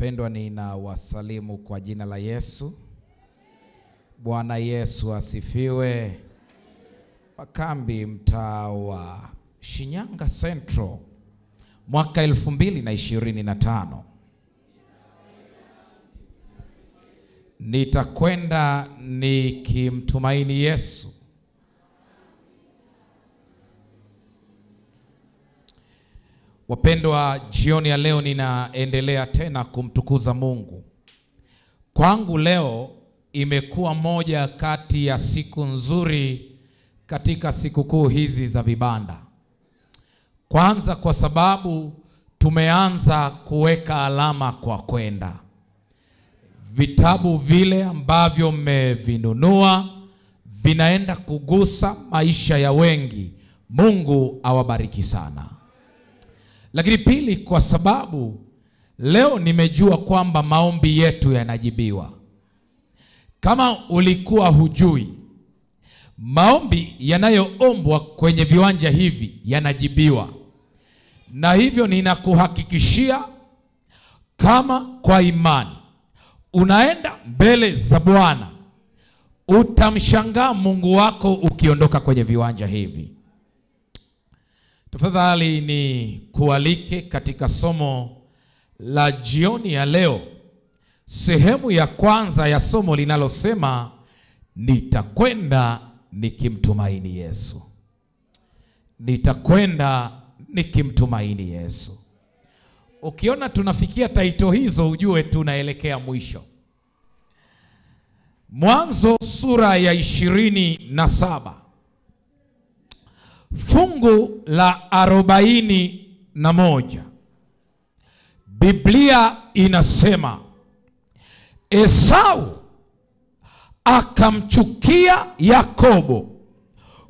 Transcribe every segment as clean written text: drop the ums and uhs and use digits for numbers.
Wapendwa, ninawasalimu kwa jina la Yesu. Bwana Yesu asifiwe. Makambi mtaa wa Shinyanga Central mwaka 2025. Nitakwenda nikimtumaini Yesu. Wapendwa, jioni ya leo ninaendelea tena kumtukuza Mungu. Kwangu leo imekuwa moja kati ya siku nzuri katika sikukuu hizi za vibanda. Kwanza kwa sababu tumeanza kuweka alama kwa kwenda. Vitabu vile ambavyo mmevinunua vinaenda kugusa maisha ya wengi. Mungu awabariki sana. Lakini pili, kwa sababu leo nimejua kwamba maombi yetu yanajibiwa. Kama ulikuwa hujui, maombi yanayoombwa kwenye viwanja hivi yanajibiwa. Na hivyo ninakuhakikishia, kama kwa imani unaenda mbele za Bwana, utamshangaa Mungu wako ukiondoka kwenye viwanja hivi. Tafadhali ni kualike katika somo la jioni ya leo, sehemu ya kwanza ya somo linalosema nitakwenda nikimtumaini Yesu. Nitakwenda nikimtumaini Yesu. Ukiona tunafikia taito hizo, ujue tunaelekea mwisho. Mwanzo sura ya 27. Fungu la 41. Biblia inasema Esau akamchukia Yakobo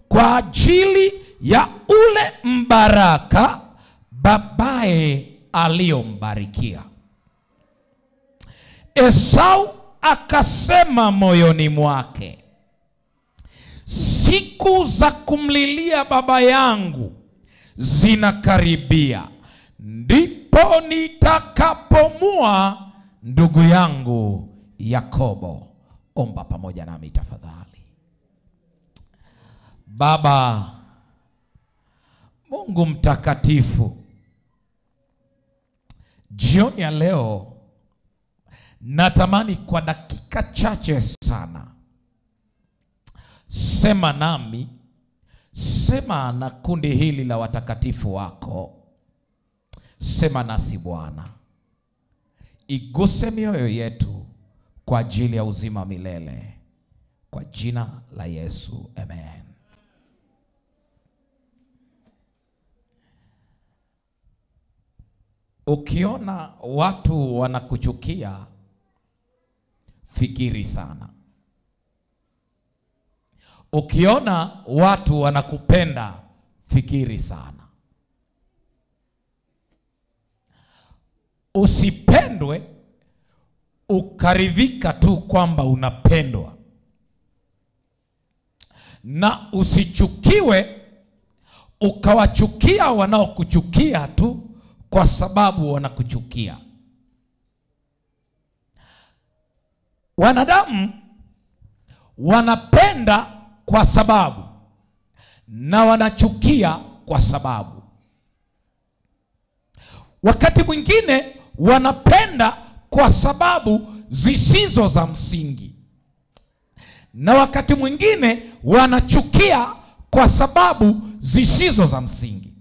kwa ajili ya ule mbaraka babaye aliyombarikia. Esau akasema moyoni mwake, siku za kumlilia baba yangu zinakaribia, ndipo nitakapomua ndugu yangu Yakobo. Omba pamoja nami tafadhali. Baba Mungu mtakatifu, jioni ya leo natamani kwa dakika chache sana, sema nami, sema na kundi hili la watakatifu wako. Sema nasi Bwana, iguse mioyo yetu kwa ajili ya uzima milele, kwa jina la Yesu, amen. Ukiona watu wanakuchukia, fikiri sana. Ukiona watu wanakupenda, fikiri sana. Usipendwe ukaridhika tu kwamba unapendwa, na usichukiwe ukawachukia wanaokuchukia tu kwa sababu wanakuchukia. Wanadamu wanapenda kwa sababu na wanachukia kwa sababu. Wakati mwingine wanapenda kwa sababu zisizo za msingi, na wakati mwingine wanachukia kwa sababu zisizo za msingi.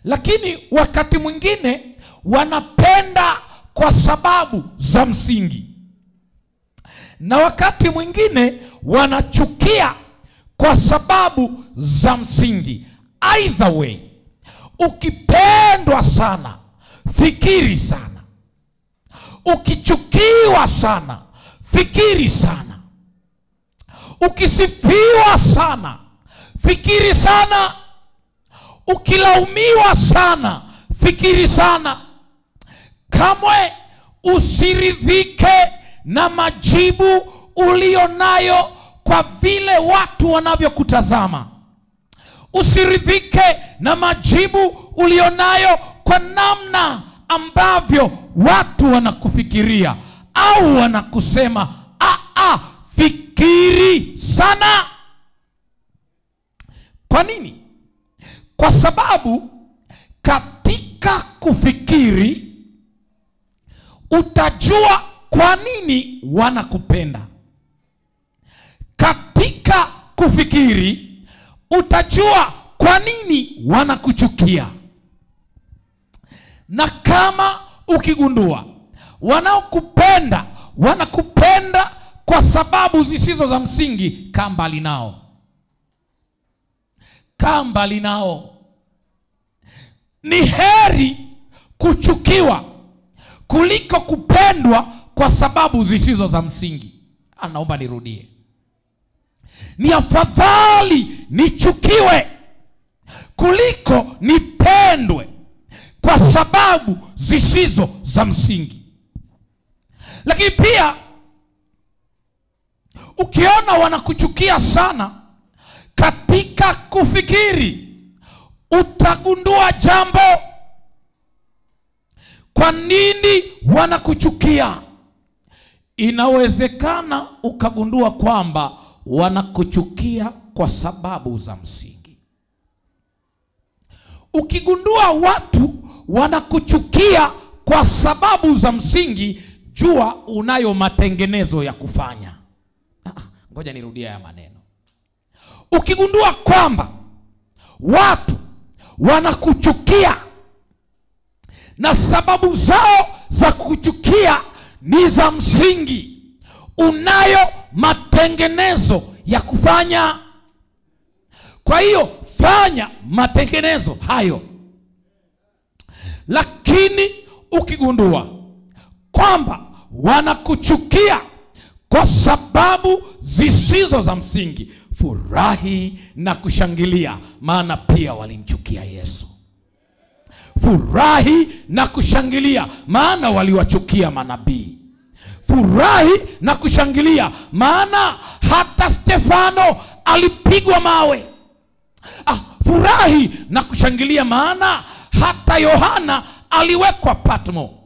Lakini wakati mwingine wanapenda kwa sababu za msingi, na wakati mwingine wanachukia kwa sababu za msingi. Either way, ukipendwa sana, fikiri sana. Ukichukiwa sana, fikiri sana. Ukisifiwa sana, fikiri sana. Ukilaumiwa sana, fikiri sana. Kamwe usiridhike na majibu ulionayo kwa vile watu wanavyokutazama. Usiridhike na majibu ulionayo kwa namna ambavyo watu wanakufikiria au wanakusema. Fikiri sana. Kwa nini? Kwa sababu katika kufikiri utajua kwa nini wanakupenda. Katika kufikiri utajua kwa nini wanakuchukia. Na kama ukigundua wanaokupenda wanakupenda kwa sababu zisizo za msingi, kaa mbali nao. Kaa mbali nao. Ni heri kuchukiwa kuliko kupendwa kwa sababu zisizo za msingi. Naomba nirudie. Ni afadhali nichukiwe kuliko nipendwe kwa sababu zisizo za msingi. Lakini pia ukiona wanakuchukia sana katika kufikiri, utagundua jambo. Kwa nini wanakuchukia? Inawezekana ukagundua kwamba wanakuchukia kwa sababu za msingi. Ukigundua watu wanakuchukia kwa sababu za msingi, jua unayo matengenezo ya kufanya. Ngoja nirudie haya maneno. Ukigundua kwamba watu wanakuchukia na sababu zao za kuchukia ni za msingi, unayo matengenezo ya kufanya. Kwa hiyo fanya matengenezo hayo. Lakini ukigundua kwamba wanakuchukia kwa sababu zisizo za msingi, furahi na kushangilia, maana pia walimchukia Yesu. Furahi na kushangilia, maana waliwachukia manabii. Furahi na kushangilia, maana hata Stefano alipigwa mawe. Furahi na kushangilia, maana hata Yohana aliwekwa Patmo.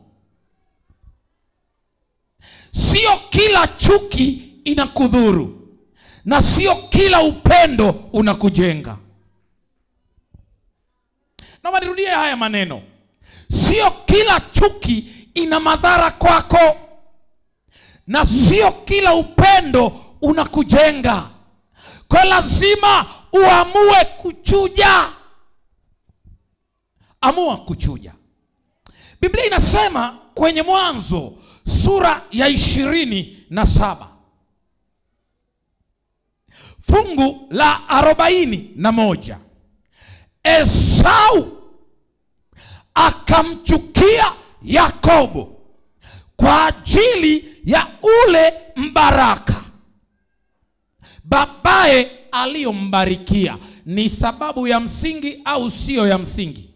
Sio kila chuki inakudhuru na sio kila upendo unakujenga. Na nirudie haya maneno. Sio kila chuki ina madhara kwako na sio kila upendo unakujenga. Kwa lazima uamue kuchuja. Amua kuchuja. Biblia inasema kwenye Mwanzo sura ya 27 fungu la 41, Esau akamchukia Yakobo kwa ajili ya ule mbaraka babaye aliyombarikia. Ni sababu ya msingi au sio ya msingi?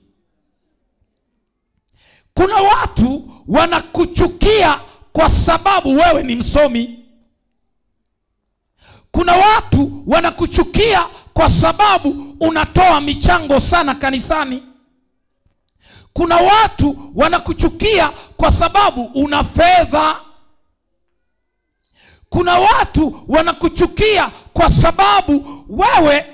Kuna watu wanakuchukia kwa sababu wewe ni msomi. Kuna watu wanakuchukia kwa sababu unatoa michango sana kanisani. Kuna watu wanakuchukia kwa sababu una fedha. Kuna watu wanakuchukia kwa sababu wewe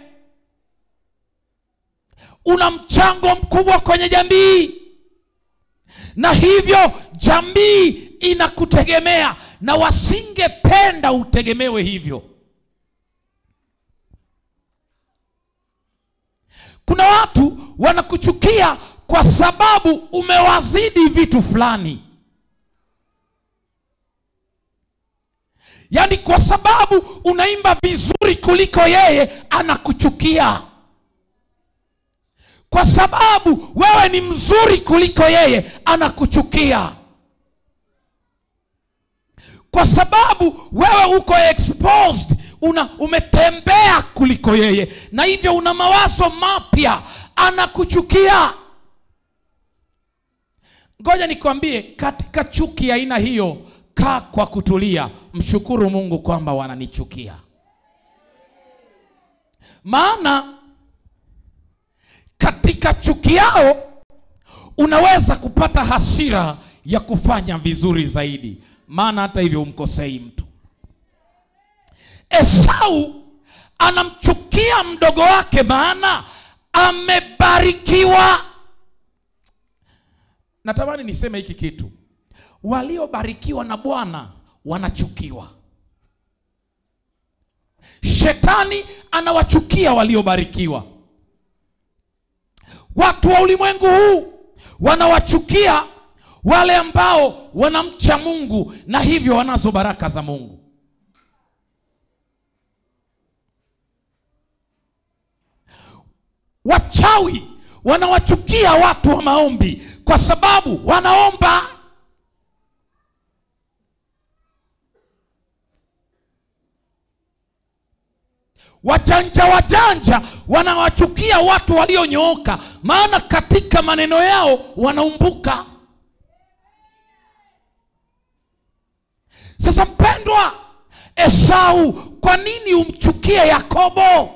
una mchango mkubwa kwenye jamii. Na hivyo jamii inakutegemea na wasingependa utegemewe hivyo. Kuna watu wanakuchukia kwa sababu umewazidi vitu fulani. Yaani kwa sababu unaimba vizuri kuliko yeye, anakuchukia. Kwa sababu wewe ni mzuri kuliko yeye, anakuchukia. Kwa sababu wewe uko exposed, umetembea kuliko yeye, na hivyo una mawazo mapya, anakuchukia. Ngoja nikwambie, katika chuki ya aina hiyo, kaa kwa kutulia, mshukuru Mungu kwamba wananichukia. Maana katika chuki yao unaweza kupata hasira ya kufanya vizuri zaidi, maana hata hivyo umkosei mtu. Esau anamchukia mdogo wake maana amebarikiwa. Natamani niseme hiki kitu. Waliobarikiwa na Bwana wanachukiwa. Shetani anawachukia waliobarikiwa. Watu wa ulimwengu huu wanawachukia wale ambao wanamcha Mungu na hivyo wanazo baraka za Mungu. Wachawi wanawachukia watu wa maombi kwa sababu wanaomba. Wajanja wanawachukia watu walionyooka, maana katika maneno yao wanaumbuka. Sasa mpendwa, Esau, kwa nini umchukie Yakobo?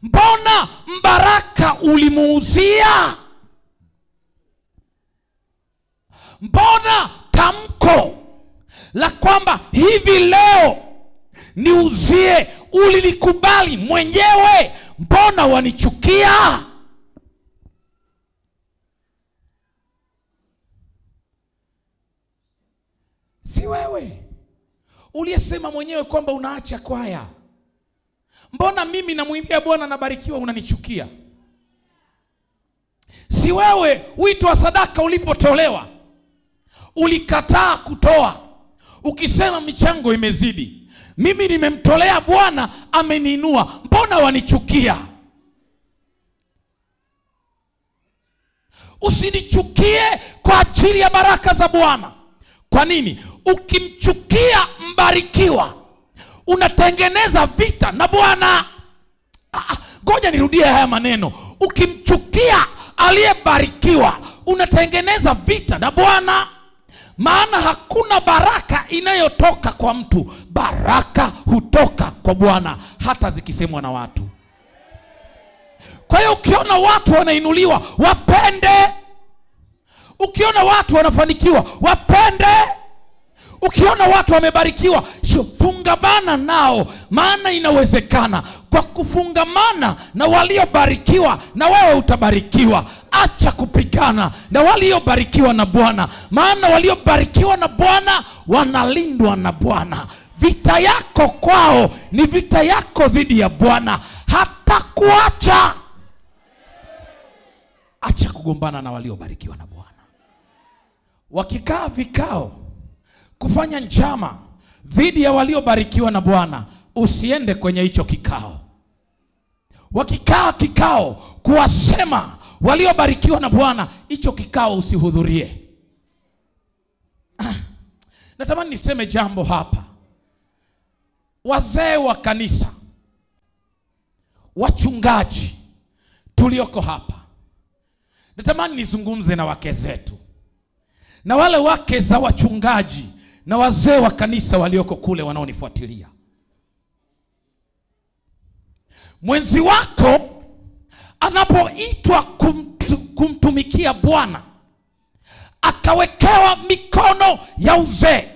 Mbona mbaraka ulimuuzia? Mbona tamko la kwamba hivi leo niuzie ulilikubali mwenyewe? Mbona wanichukia? Si wewe uliyesema mwenyewe kwamba unaacha kwaya? Mbona mimi namwimbia Bwana nabarikiwa unanichukia? Si wewe wito wa sadaka ulipotolewa ulikataa kutoa ukisema michango imezidi? Mimi nimemtolea Bwana ameniinua, mbona wanichukia? Usinichukie kwa ajili ya baraka za Bwana. Kwa nini? Ukimchukia mbarikiwa unatengeneza vita na Bwana. Ngoja nirudie haya maneno. Ukimchukia aliyebarikiwa unatengeneza vita na Bwana. Maana hakuna baraka inayotoka kwa mtu, baraka hutoka kwa Bwana, hata zikisemwa na watu. Kwa hiyo ukiona watu wanainuliwa, wapende. Ukiona watu wanafanikiwa, wapende. Ukiona watu wamebarikiwa, fungamana nao, maana inawezekana kwa kufungamana na waliobarikiwa na wewe utabarikiwa. Acha kupigana na waliobarikiwa na Bwana, maana waliobarikiwa na Bwana wanalindwa na Bwana. Vita yako kwao ni vita yako dhidi ya Bwana, hata kuacha. Acha kugombana na waliobarikiwa na Bwana. Wakikaa vikao kufanya njama dhidi ya waliobarikiwa na Bwana, usiende kwenye hicho kikao. Wakikaa kikao kuwasema waliobarikiwa na Bwana, hicho kikao usihudhurie. Natamani niseme jambo hapa. Wazee wa kanisa, wachungaji tulioko hapa, natamani nizungumze na wake zetu na wale wake za wachungaji na wazee wa kanisa walioko kule wanaonifuatilia. Mwenzi wako anapoitwa kumtumikia Bwana, akawekewa mikono ya uzee,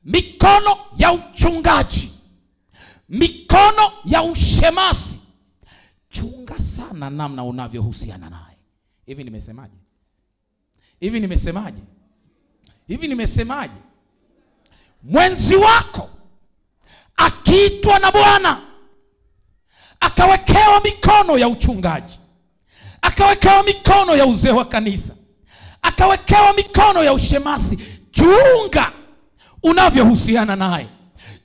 mikono ya uchungaji, mikono ya ushemasi, chunga sana namna unavyohusiana naye. Hivi nimesemaje? Hivi nimesemaje? Hivi nimesemaje? Mwenzi wako akiitwa na Bwana, akawekewa mikono ya uchungaji, akawekewa mikono ya uzee wa kanisa, akawekewa mikono ya ushemasi, chunga unavyohusiana naye.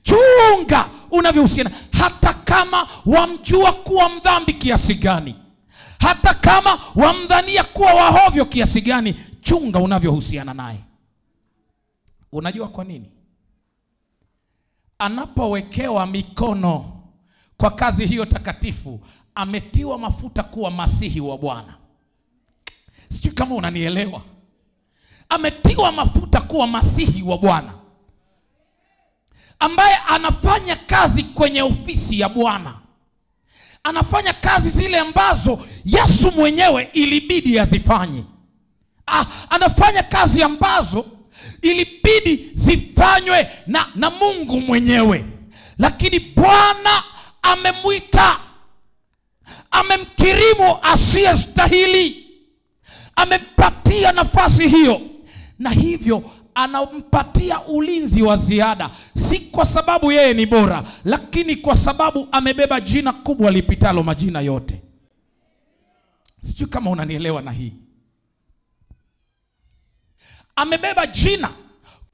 Chunga unavyohusiana, hata kama wamjua kuwa mdhambi kiasi gani, hata kama wamdhania kuwa wahovyo kiasi gani, chunga unavyohusiana naye. Unajua kwa nini? Anapowekewa mikono kwa kazi hiyo takatifu, ametiwa mafuta kuwa masihi wa Bwana. Sijui kama unanielewa. Ametiwa mafuta kuwa masihi wa Bwana, ambaye anafanya kazi kwenye ofisi ya Bwana, anafanya kazi zile ambazo Yesu mwenyewe ilibidi azifanye. Anafanya kazi ambazo ilibidi zifanywe na Mungu mwenyewe, lakini Bwana amemwita, amemkirimu asiyestahili, amempatia nafasi hiyo, na hivyo anampatia ulinzi wa ziada, si kwa sababu yeye ni bora, lakini kwa sababu amebeba jina kubwa lipitalo majina yote. Sijui kama unanielewa na hii. Amebeba jina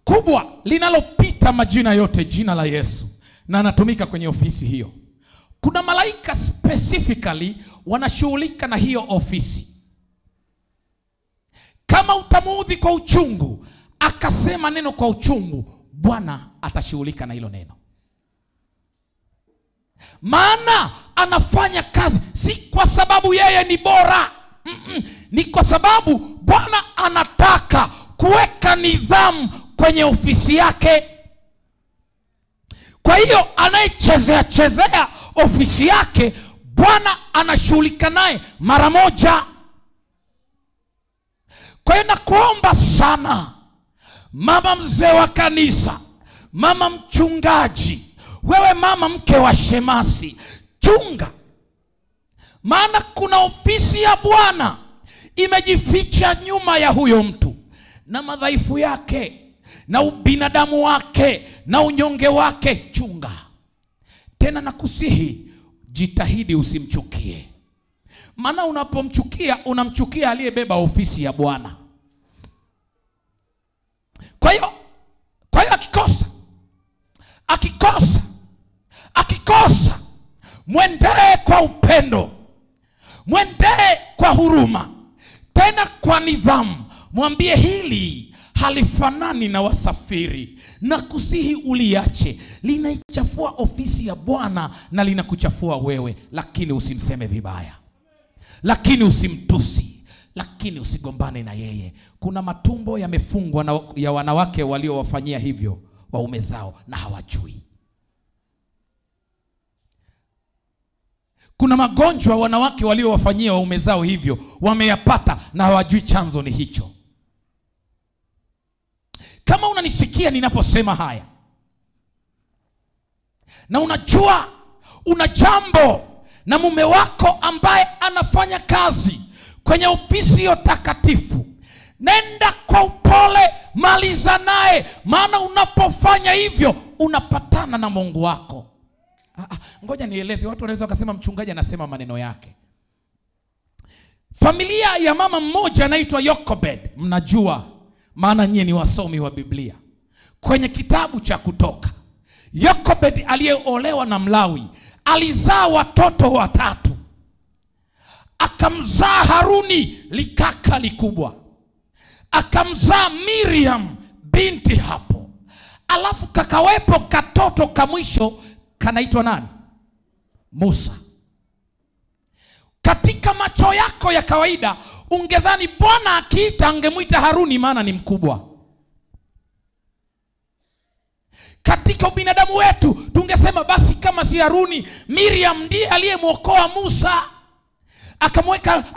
kubwa linalopita majina yote, jina la Yesu, na anatumika kwenye ofisi hiyo. Kuna malaika specifically wanashughulika na hiyo ofisi. Kama utamuudhi kwa uchungu, akasema neno kwa uchungu, Bwana atashughulika na hilo neno. Maana anafanya kazi si kwa sababu yeye ni bora. Ni kwa sababu Bwana anataka kuweka nidhamu kwenye ofisi yake. Kwa hiyo anayechezea ofisi yake, Bwana anashughulika naye mara moja. Kwa hiyo nakuomba sana, mama mzee wa kanisa, mama mchungaji, wewe mama mke wa shemasi, chunga. Maana kuna ofisi ya Bwana imejificha nyuma ya huyo mtu, na madhaifu yake, na ubinadamu wake, na unyonge wake. Chunga. Tena nakusihi, jitahidi usimchukie. Maana unapomchukia, unamchukia aliyebeba ofisi ya Bwana. Kwa hiyo akikosa, mwendee kwa upendo, mwendee kwa huruma, tena kwa nidhamu. Mwambie hili halifanani na wasafiri, na kusihi uliache, linaichafua ofisi ya Bwana na linakuchafua wewe. Lakini usimseme vibaya, lakini usimtusi, lakini usigombane na yeye. Kuna matumbo yamefungwa ya wanawake waliowafanyia hivyo waume zao na hawajui. Kuna magonjwa wanawake waliowafanyia waume zao hivyo wameyapata na hawajui chanzo ni hicho. Kama unanisikia ninaposema haya, na unajua una jambo na mume wako ambaye anafanya kazi kwenye ofisi hiyo takatifu, nenda kwa upole, maliza naye. Maana unapofanya hivyo unapatana na Mungu wako. Ngoja nieleze, watu wanaweza wakasema mchungaji anasema maneno yake. Familia ya mama mmoja anaitwa Yokobed, mnajua maana nyie ni wasomi wa Biblia. Kwenye kitabu cha Kutoka, Yokobed aliyeolewa na Mlawi alizaa watoto 3. Akamzaa Haruni, likaka likubwa. Akamzaa Miriam binti hapo. Alafu kakawepo katoto kamwisho kanaitwa nani? Musa. Katika macho yako ya kawaida ungedhani Bwana akiita angemuita Haruni maana ni mkubwa. Katika ubinadamu wetu tungesema basi kama si Haruni, Miriam ndiye aliyemwokoa Musa. Akamweka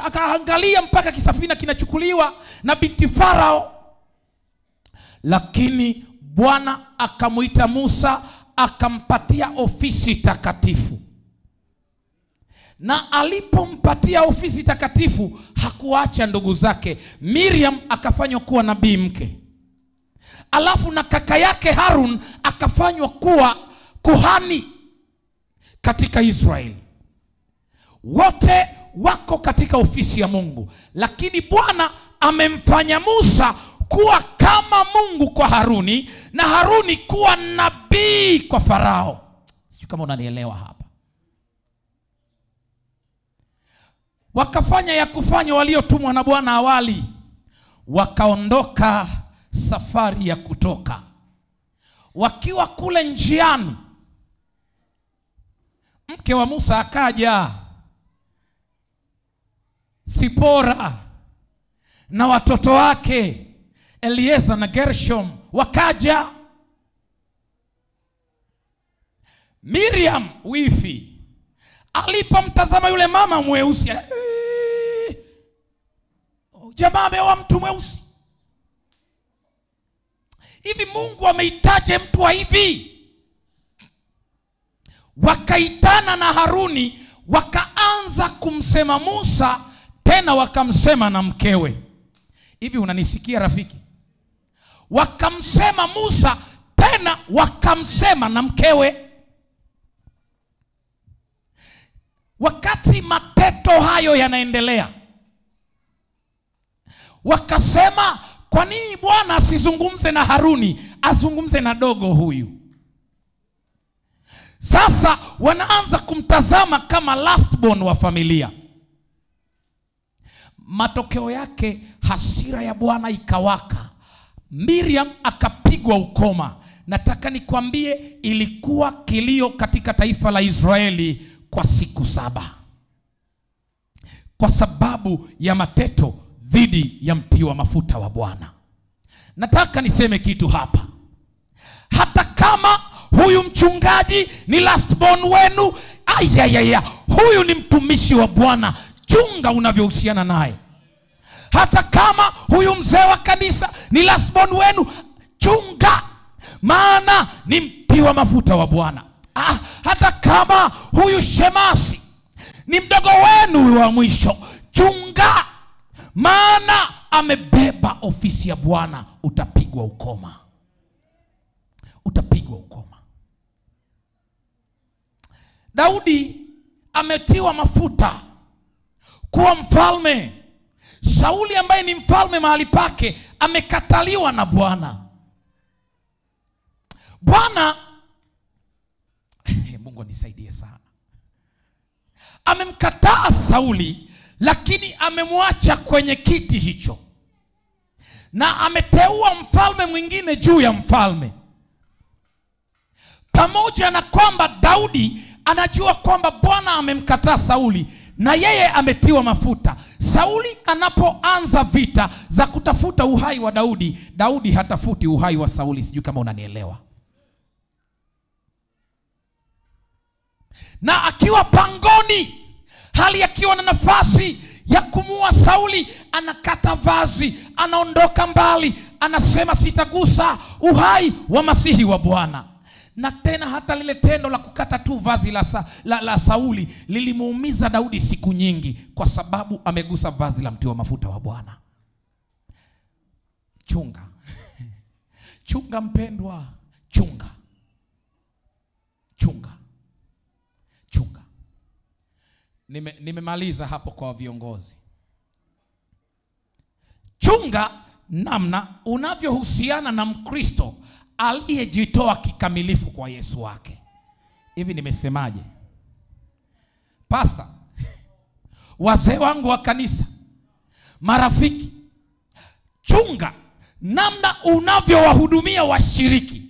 akaangalia mpaka kisafina kinachukuliwa na binti Farao. Lakini Bwana akamuita Musa, akampatia ofisi takatifu. Na alipompatia ofisi takatifu, hakuacha ndugu zake. Miriam akafanywa kuwa nabii mke. Alafu na kaka yake Harun akafanywa kuwa kuhani katika Israeli. Wote wako katika ofisi ya Mungu, lakini Bwana amemfanya Musa kuwa kama Mungu kwa Haruni, na Haruni kuwa nabii kwa Farao. Sijui kama unanielewa hapa. Wakafanya ya kufanya waliotumwa na Bwana awali. Wakaondoka safari ya kutoka. Wakiwa kule njiani, mke wa Musa akaja, Sipora na watoto wake Elieza na Gershom wakaja. Miriam wifi Alipomtazama yule mama mweusi, jamaa ameoa mtu mweusi. Hivi Mungu ameitaje mtu wa hivi? Wakaitana na Haruni, wakaanza kumsema Musa, tena wakamsema na mkewe. Hivi unanisikia rafiki? Wakamsema Musa, tena wakamsema na mkewe. Wakati mateto hayo yanaendelea, wakasema, kwa nini Bwana asizungumze na Haruni, azungumze na dogo huyu? Sasa wanaanza kumtazama kama last born wa familia. Matokeo yake hasira ya Bwana ikawaka. Miriam akapigwa ukoma. Nataka nikwambie, ilikuwa kilio katika taifa la Israeli kwa siku 7. Kwa sababu ya mateto dhidi ya mti wa mafuta wa Bwana. Nataka niseme kitu hapa. Hata kama huyu mchungaji ni last born wenu, huyu ni mtumishi wa Bwana, chunga unavyohusiana naye. Hata kama huyu mzee wa kanisa ni last born wenu, chunga, maana ni mti wa mafuta wa Bwana. Hata kama huyu shemasi ni mdogo wenu wa mwisho, chunga, maana amebeba ofisi ya Bwana. Utapigwa ukoma. Utapigwa ukoma. Daudi ametiwa mafuta kuwa mfalme. Sauli ambaye ni mfalme mahali pake amekataliwa na Bwana. Bwana, Mungu anisaidie sana, amemkataa Sauli, lakini amemwacha kwenye kiti hicho, na ameteua mfalme mwingine juu ya mfalme. Pamoja na kwamba Daudi anajua kwamba Bwana amemkataa Sauli na yeye ametiwa mafuta. Sauli anapoanza vita za kutafuta uhai wa Daudi, Daudi hatafuti uhai wa Sauli. Sijui kama unanielewa. Na akiwa pangoni, hali akiwa na nafasi ya kumua Sauli, anakata vazi, anaondoka mbali, anasema sitagusa uhai wa masihi wa Bwana. Na tena hata lile tendo la kukata tu vazi la Sauli lilimuumiza Daudi siku nyingi, kwa sababu amegusa vazi la mti wa mafuta wa Bwana. Chunga. Chunga mpendwa, chunga. Chunga. Chunga. Nimemaliza hapo kwa viongozi. Chunga namna unavyohusiana na Mkristo aliyejitoa kikamilifu kwa Yesu wake. Hivi nimesemaje? Pastor, wazee wangu wa kanisa, marafiki, chunga namna unavyowahudumia washiriki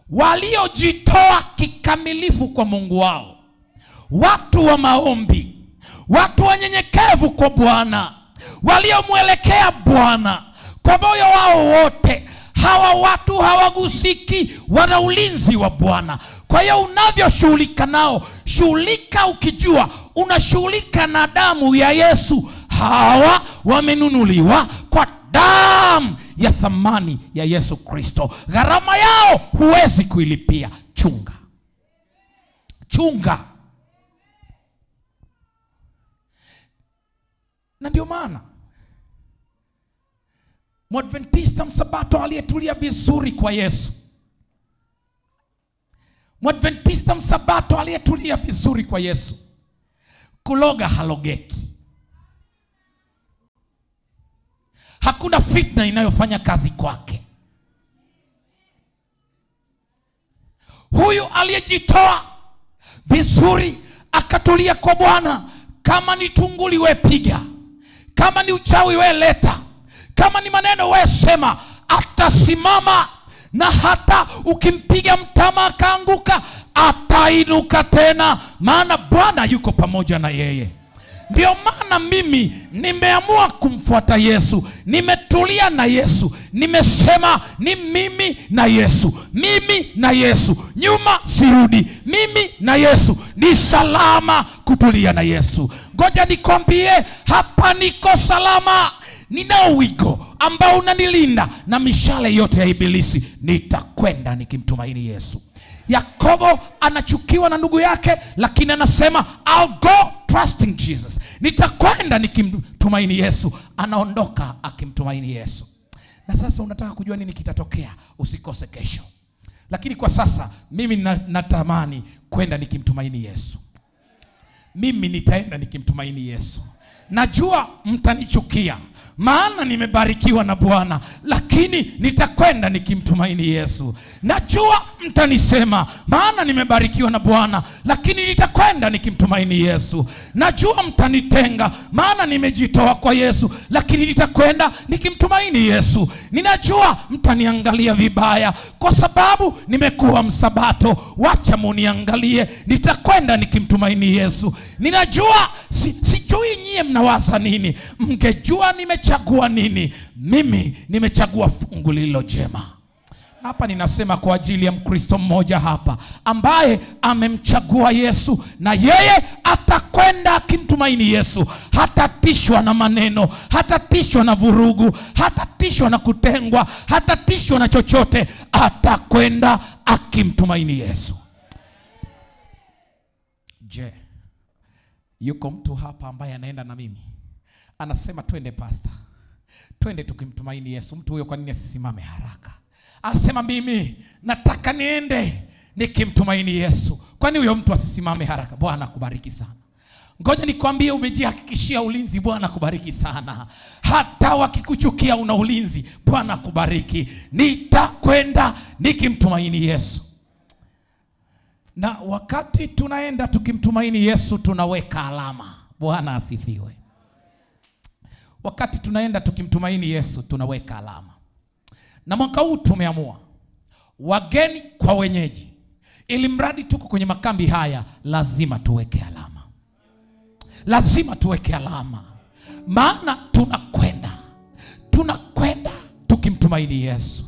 waliojitoa kikamilifu kwa Mungu wao, watu wa maombi, watu wanyenyekevu kwa Bwana, waliomwelekea Bwana kwa moyo wao wote. Hawa watu hawagusiki, wana ulinzi wa Bwana. Kwa hiyo unavyoshughulika nao, shughulika ukijua unashughulika na damu ya Yesu. Hawa wamenunuliwa kwa damu ya thamani ya Yesu Kristo. Gharama yao huwezi kuilipia. Chunga. Chunga. Na ndio maana Mwadventista msabato aliyetulia vizuri kwa Yesu, Mwadventista msabato aliyetulia vizuri kwa Yesu, kuloga halogeki. Hakuna fitna inayofanya kazi kwake. Huyu aliyejitoa vizuri akatulia kwa Bwana, kama ni tunguli we piga, kama ni uchawi we leta, kama ni maneno we sema, atasimama. Na hata ukimpiga mtama akaanguka, atainuka tena, maana Bwana yuko pamoja na yeye. Ndio maana mimi nimeamua kumfuata Yesu. Nimetulia na Yesu. Nimesema ni mimi na Yesu. Mimi na Yesu. Nyuma sirudi. Mimi na Yesu. Ni salama kutulia na Yesu. Ngoja nikwambie, hapa niko salama. Ninao wigo ambao unanilinda na mishale yote ya ibilisi. Nitakwenda nikimtumaini Yesu. Yakobo anachukiwa na ndugu yake, lakini anasema I'll go trusting Jesus. Nitakwenda nikimtumaini Yesu. Anaondoka akimtumaini Yesu. Na sasa unataka kujua nini kitatokea? Usikose kesho. Lakini kwa sasa mimi natamani kwenda nikimtumaini Yesu. Mimi nitaenda nikimtumaini Yesu. Najua mtanichukia, maana nimebarikiwa na Bwana, lakini nitakwenda nikimtumaini Yesu. Najua mtanisema, maana nimebarikiwa na Bwana, lakini nitakwenda nikimtumaini Yesu. Najua mtanitenga, maana nimejitoa kwa Yesu, lakini nitakwenda nikimtumaini Yesu. Ninajua mtaniangalia vibaya kwa sababu nimekuwa msabato. Wacha muniangalie, nitakwenda nikimtumaini Yesu. Ninajua sijui nyie mnawaza nini. Mngejua nimechagua nini. Mimi nimechagua fungu lililo jema. Hapa ninasema kwa ajili ya Mkristo mmoja hapa ambaye amemchagua Yesu, na yeye atakwenda akimtumaini Yesu. Hatatishwa na maneno, hatatishwa na vurugu, hatatishwa na kutengwa, hatatishwa na chochote. Atakwenda akimtumaini Yesu. Je, yuko mtu hapa ambaye anaenda na mimi? Anasema twende pastor, twende tukimtumaini Yesu. Mtu huyo kwa nini asisimame haraka? Anasema mimi nataka niende nikimtumaini Yesu. Kwani huyo mtu asisimame haraka? Bwana akubariki sana. Ngoja nikwambie, umejihakikishia ulinzi. Bwana akubariki sana. Hata wakikuchukia una ulinzi. Bwana akubariki. Nitakwenda nikimtumaini Yesu. Na wakati tunaenda tukimtumaini Yesu, tunaweka alama. Bwana asifiwe. Wakati tunaenda tukimtumaini Yesu, tunaweka alama. Na mwaka huu tumeamua, wageni kwa wenyeji, ili mradi tuko kwenye makambi haya, lazima tuweke alama. Lazima tuweke alama. Maana tunakwenda tukimtumaini Yesu.